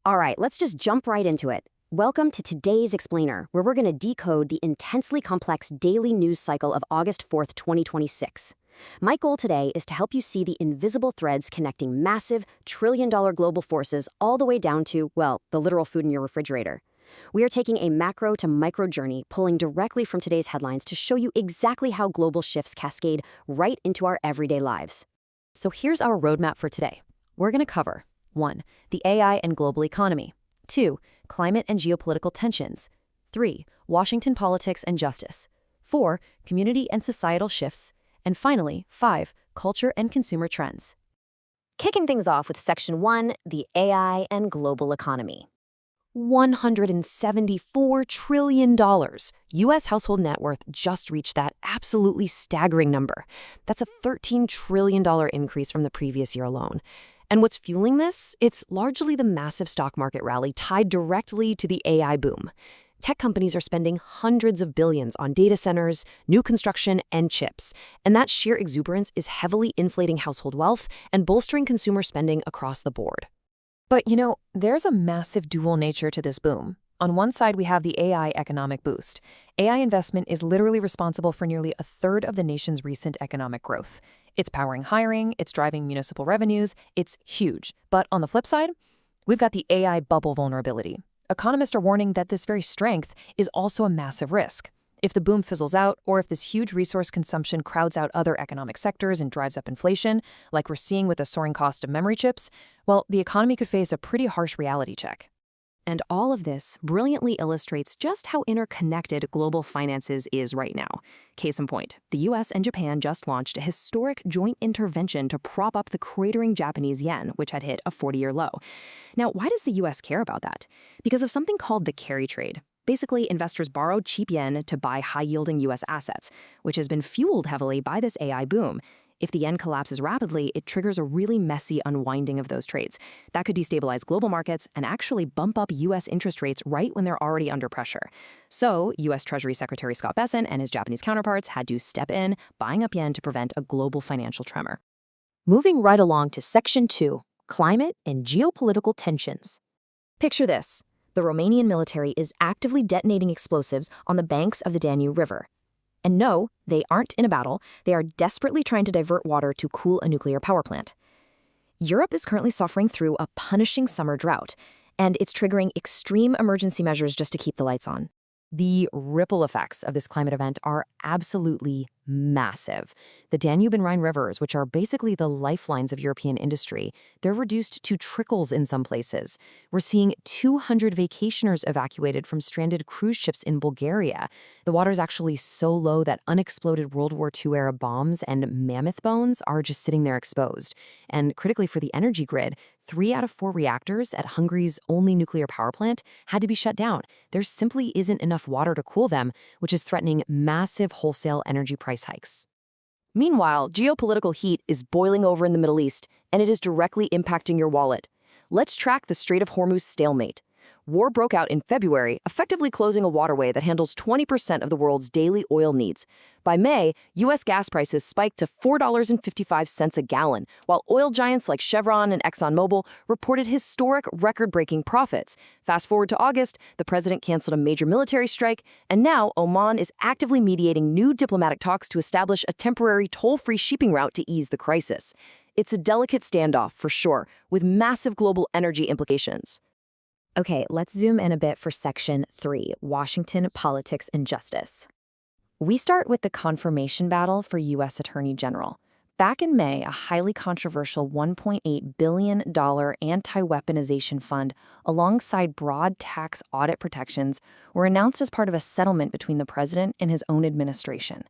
All right, let's just jump right into it. Welcome to today's Explainer, where we're going to decode the intensely complex daily news cycle of August 4th, 2026. My goal today is to help you see the invisible threads connecting massive, trillion-dollar global forces all the way down to, well, the literal food in your refrigerator. We are taking a macro to micro journey, pulling directly from today's headlines to show you exactly how global shifts cascade right into our everyday lives. So here's our roadmap for today. We're going to cover 1. The AI and global economy. 2. Climate and geopolitical tensions. 3. Washington politics and justice. 4. Community and societal shifts. And finally, 5. Culture and consumer trends. Kicking things off with Section 1, the AI and global economy. $174 trillion. U.S. household net worth just reached that absolutely staggering number. That's a $13 trillion increase from the previous year alone. And what's fueling this? It's largely the massive stock market rally tied directly to the AI boom. Tech companies are spending hundreds of billions on data centers, new construction, and chips. And that sheer exuberance is heavily inflating household wealth and bolstering consumer spending across the board. But there's a massive dual nature to this boom. On one side, we have the AI economic boost. AI investment is literally responsible for nearly a third of the nation's recent economic growth. It's powering hiring, it's driving municipal revenues, it's huge. But on the flip side, we've got the AI bubble vulnerability. Economists are warning that this very strength is also a massive risk. If the boom fizzles out, or if this huge resource consumption crowds out other economic sectors and drives up inflation, like we're seeing with the soaring cost of memory chips, well, the economy could face a pretty harsh reality check. And all of this brilliantly illustrates just how interconnected global finances is right now. Case in point, the US and Japan just launched a historic joint intervention to prop up the cratering Japanese yen, which had hit a 40-year low. Now, why does the US care about that? Because of something called the carry trade. Basically, investors borrowed cheap yen to buy high-yielding US assets, which has been fueled heavily by this AI boom. If the yen collapses rapidly, it triggers a really messy unwinding of those trades. That could destabilize global markets and actually bump up U.S. interest rates right when they're already under pressure. So, U.S. Treasury Secretary Scott Bessent and his Japanese counterparts had to step in, buying up yen to prevent a global financial tremor. Moving right along to Section 2, Climate and Geopolitical Tensions. Picture this. The Romanian military is actively detonating explosives on the banks of the Danube River. And no, they aren't in a battle. They are desperately trying to divert water to cool a nuclear power plant. Europe is currently suffering through a punishing summer drought, and it's triggering extreme emergency measures just to keep the lights on. The ripple effects of this climate event are absolutely massive. The Danube and Rhine rivers, which are basically the lifelines of European industry, they're reduced to trickles in some places. We're seeing 200 vacationers evacuated from stranded cruise ships in Bulgaria. The water's actually so low that unexploded World War II-era bombs and mammoth bones are just sitting there exposed. And critically for the energy grid, 3 out of 4 reactors at Hungary's only nuclear power plant had to be shut down. There simply isn't enough water to cool them, which is threatening massive wholesale energy price hikes. Meanwhile, geopolitical heat is boiling over in the Middle East, and it is directly impacting your wallet. Let's track the Strait of Hormuz stalemate. War broke out in February, effectively closing a waterway that handles 20% of the world's daily oil needs. By May, U.S. gas prices spiked to $4.55 a gallon, while oil giants like Chevron and ExxonMobil reported historic record-breaking profits. Fast forward to August, the president canceled a major military strike, and now Oman is actively mediating new diplomatic talks to establish a temporary toll-free shipping route to ease the crisis. It's a delicate standoff, for sure, with massive global energy implications. Okay, let's zoom in a bit for Section 3, Washington politics and justice. We start with the confirmation battle for U.S. Attorney General. Back in May, a highly controversial $1.8 billion anti-weaponization fund alongside broad tax audit protections were announced as part of a settlement between the president and his own administration.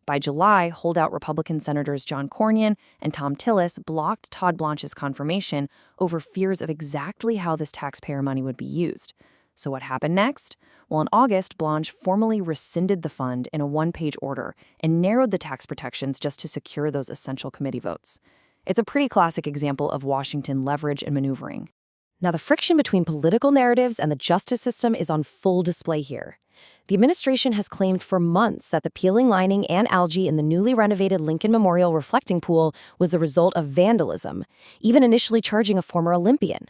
By July, holdout Republican Senators John Cornyn and Tom Tillis blocked Todd Blanche's confirmation over fears of exactly how this taxpayer money would be used. So what happened next? Well, in August, Blanche formally rescinded the fund in a one-page order and narrowed the tax protections just to secure those essential committee votes. It's a pretty classic example of Washington leverage and maneuvering. Now, the friction between political narratives and the justice system is on full display here. The administration has claimed for months that the peeling lining and algae in the newly renovated Lincoln Memorial reflecting pool was the result of vandalism, even initially charging a former Olympian.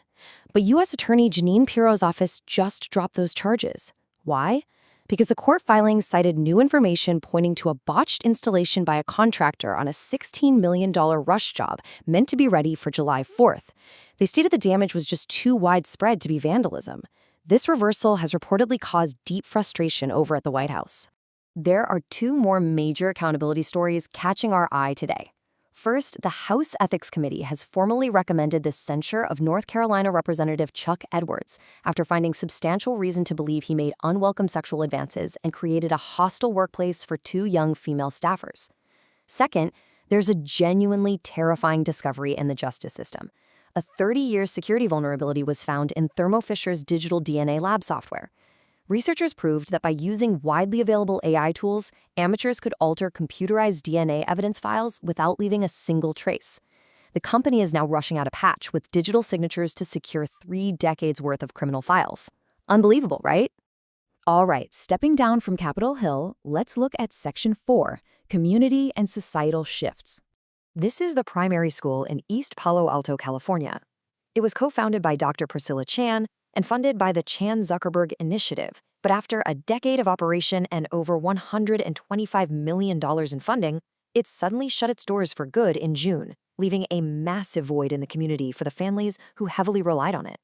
But U.S. Attorney Jeanine Pirro's office just dropped those charges. Why? Because the court filings cited new information pointing to a botched installation by a contractor on a $16 million rush job meant to be ready for July 4th. They stated the damage was just too widespread to be vandalism. This reversal has reportedly caused deep frustration over at the White House. There are two more major accountability stories catching our eye today. First, the House Ethics Committee has formally recommended the censure of North Carolina Representative Chuck Edwards after finding substantial reason to believe he made unwelcome sexual advances and created a hostile workplace for two young female staffers. Second, there's a genuinely terrifying discovery in the justice system. A 30-year security vulnerability was found in Thermo Fisher's digital DNA lab software. Researchers proved that by using widely available AI tools, amateurs could alter computerized DNA evidence files without leaving a single trace. The company is now rushing out a patch with digital signatures to secure 3 decades worth of criminal files. Unbelievable, right? All right, stepping down from Capitol Hill, let's look at Section 4, Community and Societal Shifts. This is the primary school in East Palo Alto, California. It was co-founded by Dr. Priscilla Chan and funded by the Chan-Zuckerberg Initiative, but after a decade of operation and over $125 million in funding, it suddenly shut its doors for good in June, leaving a massive void in the community for the families who heavily relied on it.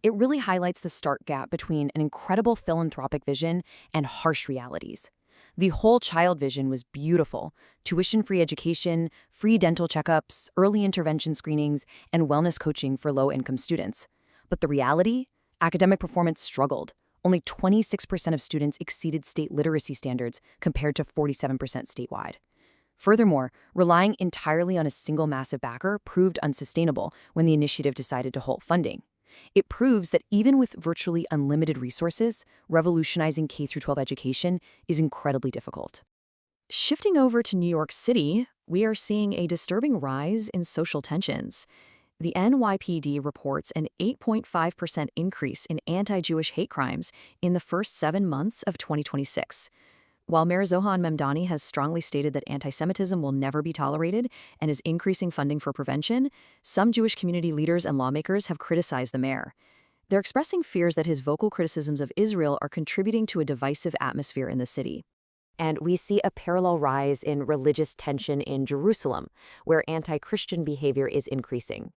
It really highlights the stark gap between an incredible philanthropic vision and harsh realities. The whole child vision was beautiful: tuition-free education, free dental checkups, early intervention screenings, and wellness coaching for low-income students. But the reality? Academic performance struggled. Only 26% of students exceeded state literacy standards compared to 47% statewide. Furthermore, relying entirely on a single massive backer proved unsustainable when the initiative decided to halt funding. It proves that even with virtually unlimited resources, revolutionizing K-12 education is incredibly difficult. Shifting over to New York City, we are seeing a disturbing rise in social tensions. The NYPD reports an 8.5% increase in anti-Jewish hate crimes in the first 7 months of 2026. While Mayor Zohan Memdani has strongly stated that anti-Semitism will never be tolerated and is increasing funding for prevention, some Jewish community leaders and lawmakers have criticized the mayor. They're expressing fears that his vocal criticisms of Israel are contributing to a divisive atmosphere in the city. And we see a parallel rise in religious tension in Jerusalem, where anti-Christian behavior is increasing.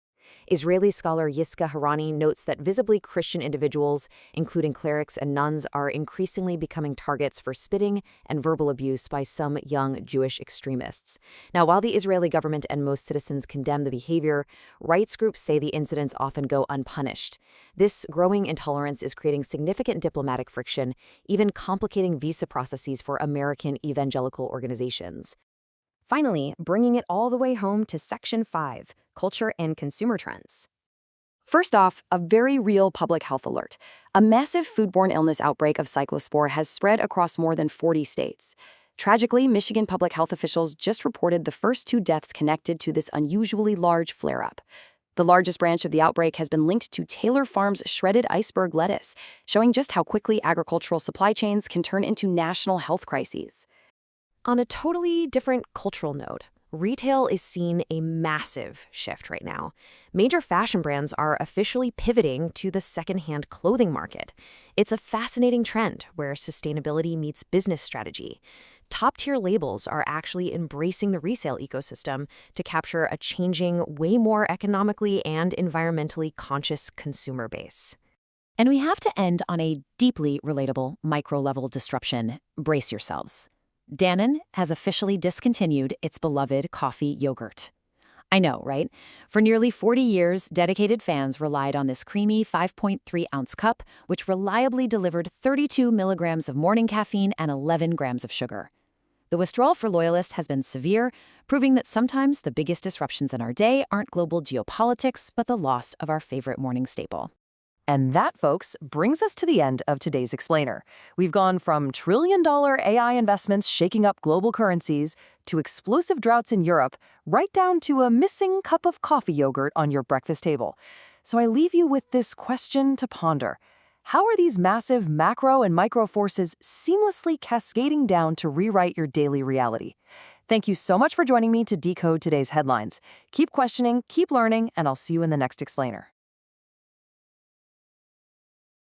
Israeli scholar Yiska Harani notes that visibly Christian individuals, including clerics and nuns, are increasingly becoming targets for spitting and verbal abuse by some young Jewish extremists. Now, while the Israeli government and most citizens condemn the behavior, rights groups say the incidents often go unpunished. This growing intolerance is creating significant diplomatic friction, even complicating visa processes for American evangelical organizations. Finally, bringing it all the way home to Section 5, Culture and Consumer Trends. First off, a very real public health alert. A massive foodborne illness outbreak of cyclospore has spread across more than 40 states. Tragically, Michigan public health officials just reported the first 2 deaths connected to this unusually large flare-up. The largest branch of the outbreak has been linked to Taylor Farms' shredded iceberg lettuce, showing just how quickly agricultural supply chains can turn into national health crises. On a totally different cultural note, retail is seeing a massive shift right now. Major fashion brands are officially pivoting to the secondhand clothing market. It's a fascinating trend where sustainability meets business strategy. Top-tier labels are actually embracing the resale ecosystem to capture a changing, way more economically and environmentally conscious consumer base. And we have to end on a deeply relatable micro-level disruption. Brace yourselves. Dannon has officially discontinued its beloved coffee yogurt. I know, right? For nearly 40 years, dedicated fans relied on this creamy 5.3-ounce cup, which reliably delivered 32 milligrams of morning caffeine and 11 grams of sugar. The withdrawal for loyalists has been severe, proving that sometimes the biggest disruptions in our day aren't global geopolitics, but the loss of our favorite morning staple. And that, folks, brings us to the end of today's Explainer. We've gone from trillion-dollar AI investments shaking up global currencies to explosive droughts in Europe, right down to a missing cup of coffee yogurt on your breakfast table. So I leave you with this question to ponder. How are these massive macro and micro forces seamlessly cascading down to rewrite your daily reality? Thank you so much for joining me to decode today's headlines. Keep questioning, keep learning, and I'll see you in the next Explainer.